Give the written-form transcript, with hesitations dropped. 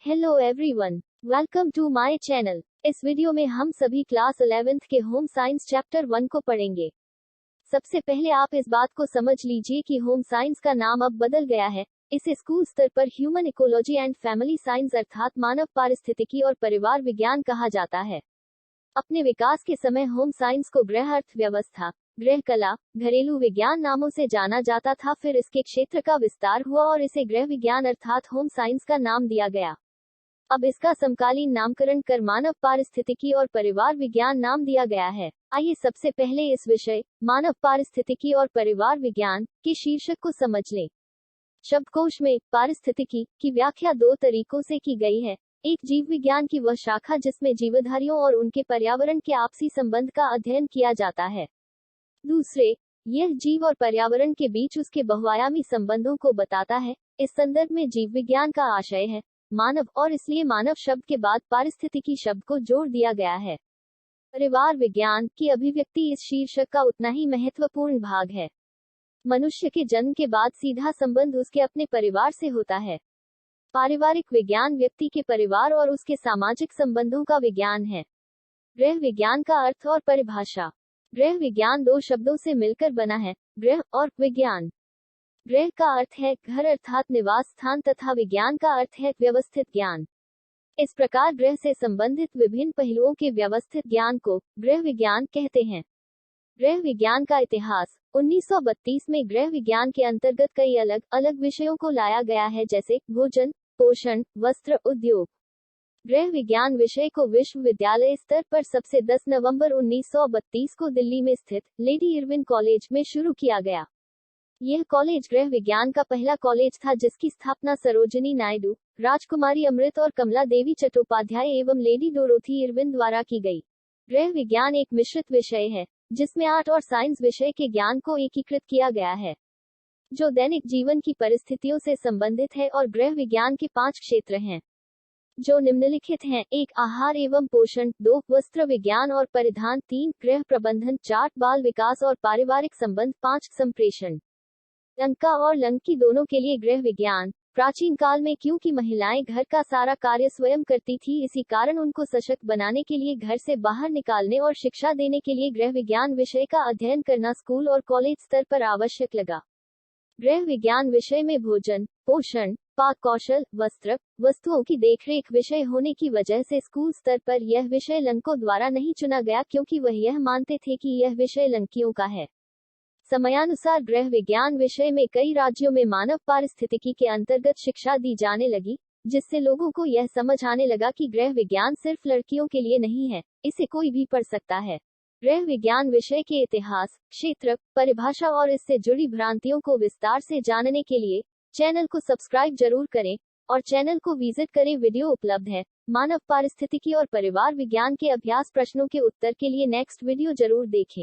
Hello everyone, welcome to my channel. इस video में हम सभी क्लास 11th के होम साइंस चैप्टर 1 को पढ़ेंगे। सबसे पहले आप इस बात को समझ लीजिए कि होम साइंस का नाम अब बदल गया है। इसे स्कूल स्तर पर human ecology and family science अर्थात मानव पारिस्थितिकी और परिवार विज्ञान कहा जाता है। अपने विकास के समय होम साइंस को गृह अर्थव्यवस्था, गृह कला, घरेलू विज्ञान नामों से जाना जाता था। फिर इसके क्षेत्र का विस्तार हुआ और इसे गृह विज्ञान अर्थात होम साइंस का नाम दिया गया। अब इसका समकालीन नामकरण कर मानव पारिस्थितिकी और परिवार विज्ञान नाम दिया गया है। आइए सबसे पहले इस विषय मानव पारिस्थितिकी और परिवार विज्ञान के शीर्षक को समझ लें। शब्दकोश में पारिस्थितिकी की व्याख्या दो तरीकों से की गई है। एक, जीव विज्ञान की वह शाखा जिसमें जीवधारियों और उनके पर्यावरण के आपसी संबंध का अध्ययन किया जाता है। दूसरे, यह जीव और पर्यावरण के बीच उसके बहुआयामी संबंधों को बताता है। इस संदर्भ में जीव विज्ञान का आशय है मानव, और इसलिए मानव शब्द के बाद पारिस्थितिकी शब्द को जोड़ दिया गया है। परिवार विज्ञान की अभिव्यक्ति इस शीर्षक का उतना ही महत्वपूर्ण भाग है। मनुष्य के जन्म के बाद सीधा संबंध उसके अपने परिवार से होता है। पारिवारिक विज्ञान व्यक्ति के परिवार और उसके सामाजिक संबंधों का विज्ञान है। गृह विज्ञान का अर्थ और परिभाषा। गृह विज्ञान दो शब्दों से मिलकर बना है, गृह और विज्ञान। गृह का अर्थ है घर अर्थात निवास स्थान तथा विज्ञान का अर्थ है व्यवस्थित ज्ञान। इस प्रकार गृह से संबंधित विभिन्न पहलुओं के व्यवस्थित ज्ञान को गृह विज्ञान कहते हैं। गृह विज्ञान का इतिहास। 1932 में गृह विज्ञान के अंतर्गत कई अलग अलग विषयों को लाया गया है, जैसे भोजन, पोषण, वस्त्र, उद्योग। गृह विज्ञान विषय को विश्वविद्यालय स्तर पर सबसे 10 नवंबर 1932 को दिल्ली में स्थित लेडी इरविन कॉलेज में शुरू किया गया। यह कॉलेज गृह विज्ञान का पहला कॉलेज था जिसकी स्थापना सरोजिनी नायडू, राजकुमारी अमृत और कमला देवी चट्टोपाध्याय एवं लेडी डोरोथी इरविन द्वारा की गई। गृह विज्ञान एक मिश्रित विषय है जिसमें आर्ट और साइंस विषय के ज्ञान को एकीकृत किया गया है, जो दैनिक जीवन की परिस्थितियों से संबंधित है। और गृह विज्ञान के 5 क्षेत्र हैं जो निम्नलिखित हैं। 1, आहार एवं पोषण। 2, वस्त्र विज्ञान और परिधान। 3, गृह प्रबंधन। 4, बाल विकास और पारिवारिक संबंध। 5, संप्रेषण। लंका और लंकी दोनों के लिए गृह विज्ञान। प्राचीन काल में क्योंकि महिलाएं घर का सारा कार्य स्वयं करती थी, इसी कारण उनको सशक्त बनाने के लिए घर से बाहर निकालने और शिक्षा देने के लिए गृह विज्ञान विषय का अध्ययन करना स्कूल और कॉलेज स्तर पर आवश्यक लगा। गृह विज्ञान विषय में भोजन, पोषण, पाक कौशल, वस्त्र, वस्तुओं की देखरेख विषय होने की वजह से स्कूल स्तर पर यह विषय लंकों द्वारा नहीं चुना गया, क्योंकि वह यह मानते थे कि यह विषय लंकियों का है। समयानुसार गृह विज्ञान विषय में कई राज्यों में मानव पारिस्थितिकी के अंतर्गत शिक्षा दी जाने लगी, जिससे लोगों को यह समझ आने लगा कि गृह विज्ञान सिर्फ लड़कियों के लिए नहीं है, इसे कोई भी पढ़ सकता है। गृह विज्ञान विषय के इतिहास, क्षेत्र, परिभाषा और इससे जुड़ी भ्रांतियों को विस्तार से जानने के लिए चैनल को सब्सक्राइब जरूर करें और चैनल को विजिट करें। वीडियो उपलब्ध है। मानव पारिस्थितिकी और परिवार विज्ञान के अभ्यास प्रश्नों के उत्तर के लिए नेक्स्ट वीडियो जरूर देखें।